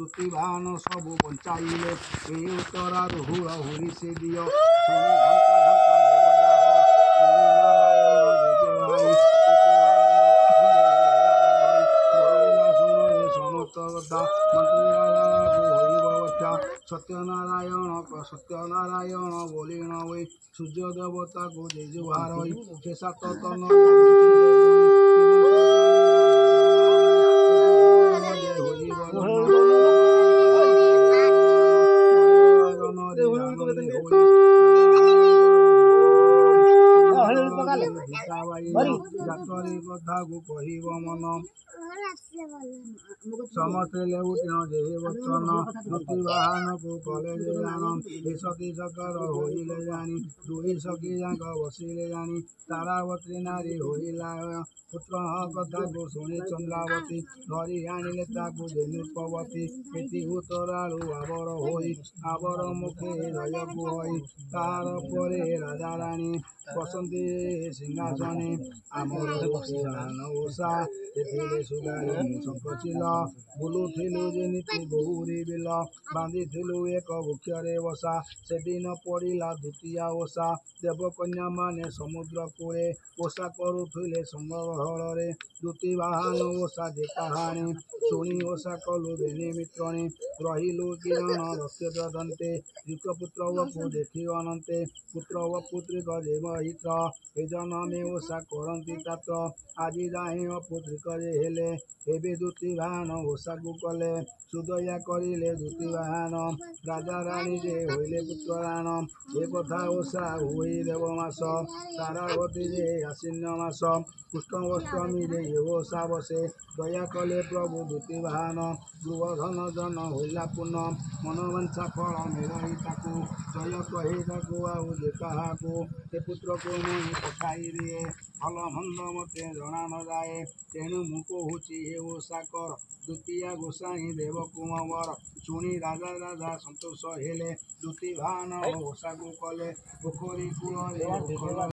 ଦୁତିବାହନ ସବୁ ବଞ୍ଚାଇଲେ ଏହି ଉତ୍ତରାରୁ ହୁଳ ହୁରି ସେ ଦିଅ ସତ୍ୟନାରାୟଣ ବୋଲିଣ ହୋଇ ସୂର୍ଯ୍ୟ ଦେବତାକୁ ଜୟ ଜୁହାର ହୋଇ ସେ ସାତ ତନ ଜାତରୀ କଥାକୁ କହିବ ମନ ସମସ୍ତେ ଲେଉଟିଣ ଯେ ବଚନ ଦୁତିବାହନକୁ କଲେ ଯେ ଜାଣ ଏ ସତୀ ସକର ହୋଇଲେ ଜାଣି ଦୁଇ ସଖୀ ଯାକ ବସିଲେ ଜାଣି ତାରାବତୀ ନାରୀ ହୋଇଲା ପୁତ୍ର କଥାକୁ ଶୁଣି ଚନ୍ଦ୍ରାବତୀ ଧରି ଆଣିଲେ ତାକୁ ଯେ ନୃପବତୀ ଏତି ଉତ୍ତରାଳୁ ଆବର ହୋଇ ଆବର ମୁଖେ ଜୟକୁ ହୋଇ ତାର ପରେ ରାଜା ରାଣୀ ବସନ୍ତି ସିଂହାସନେ ଆମର ଓଷା ସେଥିରେ ସୁଗାରୀ ଶଙ୍ଖଚିଲ ବୁଲୁଥିଲୁ ଯେମିତି ବହୁରି ବିଲ ବାନ୍ଧିଥିଲୁ ଏକ ବୃକ୍ଷରେ ବସା ସେଦିନ ପଡ଼ିଲା ଦ୍ୱିତୀୟା ଓଷା ଦେବକନ୍ୟା ମାନେ ସମୁଦ୍ର କୂଳେ ଓଷା କରୁଥିଲେ ସଂଘଳରେ ଦୁତିବାହନ ଓଷା ଯେ କାହାଣୀ ଶୁଣି ଓଷା କଲୁ ବେନି ମିତ୍ରଣୀ ରହିଲୁ କିରଣ ରକ୍ତ ଦନ୍ତେ ଯୁଗପୁତ୍ରକୁ ଦେଖି ଅନନ୍ତେ ପୁତ୍ର ଓ ପୁତ୍ରିକ ଯେ ମହିତ୍ର ଏ ଜନମେ ଓଷା କରନ୍ତି ତାତ ଆଜି ଯାଏ ଅପୁତ୍ରିକ ଯେ ହେଲେ ଏବେ ଦୁତିବାହନ ଓଷାକୁ କଲେ ସୁଦୟା କରିଲେ ଦୁତିବାହନ ରାଜା ରାଣୀ ଯେ ହୋଇଲେ ପୁତ୍ରରାଣ ଏ କଥା ଓଷା ହୁଏ ଦେବ ମାସ ତାରାବତୀ ଯେ ଆଶ୍ୱିନ ମାସ କୃଷ୍ଣାଷ୍ଟମୀରେ ଏ ଓଷା ବସେ ଦୟା କଲେ ପ୍ରଭୁ ଦୁତିବାହନ ଗୃହଧନ ଜନ ହୋଇଲା ପୂର୍ଣ୍ଣ ମନବାଞ୍ଛା ଫଳ ମିଳଇ ତାକୁ ଜୟ କହେ ତାକୁ ଆଉ ଯେ କାହାକୁ ଏ ପୁତ୍ରକୁ ମୁଁ ପଠାଇ ଦିଏ ଭଲ ମନ୍ଦ ମୋତେ ଜଣା ନ ଯାଏ ତେଣୁ ମୁଁ କହୁଛି ଏ ଓଷା କର ଦ୍ୱିତୀୟା ଗୋସାଇଁ ଦେବ କୁମର ଶୁଣି ରାଜା ସନ୍ତୋଷ ହେଲେ ଦୁତିବାହନ ଓଷାକୁ କଲେ ପୋଖରୀ କୂଳରେ